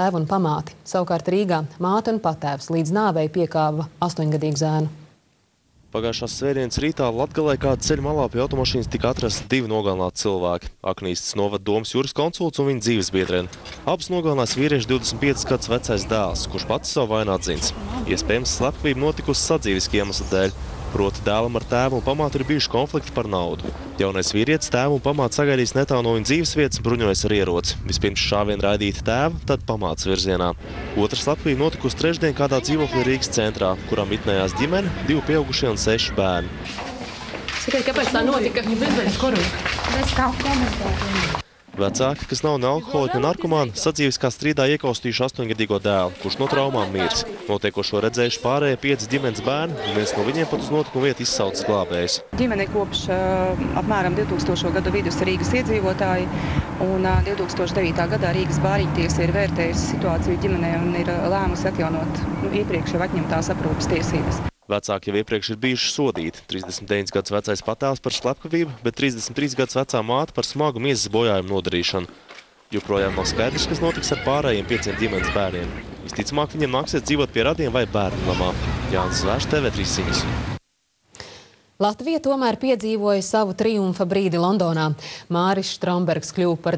tēvu un pamāti. Savukārt Rīgā māte un patēvs līdz nāvei piekāva 8-gadīgu zēnu. Pagājušās svētdienas rītā Latgalē kāda ceļa malā pie automašīnas tika atrasti 2 nogalināti cilvēki – Aknīstes novada domas juriskonsults un viņa dzīvesbiedrene. Abus nogalinājis vīrieši 25 gadus vecais dēls, kurš pats savu vainu atzins. Iespējams, slepkavība notikusi sadzīviski iemeslu dēļ. Proti dēlam ar tēvu un pamāti ir bijuši konflikti par naudu. Jaunais vīrietis tēvu un pamāti sagaidījis netālu no viņa dzīvesvietas, bruņojas ar ieroci. Vispirms šāvienu raidīti tēva, tad pamātes virzienā. Otra slepkavība notikusi trešdien kādā dzīvoklī Rīgas centrā, kurā mitnējās ģimene, 2 pieaugušie un 6 bērni. Sakiet, kāpēc tā notika? Bez kaut komentāriem. Vecāki, kas nav ne alkoholiķi, ne narkomāni, sadzīviskā strīdā iekaustījuši 8-gadīgo dēlu, kurš no traumām miris. Notiekošo redzējuši pārējie 5 ģimenes bērni, un viens no viņiem pat uz notikumu vietu izsaucis glābējus. Ģimene kopš apmēram 2000. gadu vidus Rīgas iedzīvotāji, un 2009. gadā Rīgas bārīgtiesa ir vērtējusi situāciju ģimenē un ir lēmusi atjaunot iepriekš jau atņemtās aprūpes tiesības. Vecāki jau iepriekš ir bijuši sodīti. 39 gadus vecais patēvs par slepkavību, bet 33 gadus vecā māte par smagu miesas bojājumu nodarīšanu. Joprojām nav skaidrs, kas notiks ar pārējiem 5 ģimenes bērniem. Visticamāk, viņiem nāksies dzīvot pie radiem vai bērnu namā. Jānis Zvērs, TV3 ziņas. Latvija tomēr piedzīvoja savu triumfa brīdi Londonā. Māris Strombergs kļuva par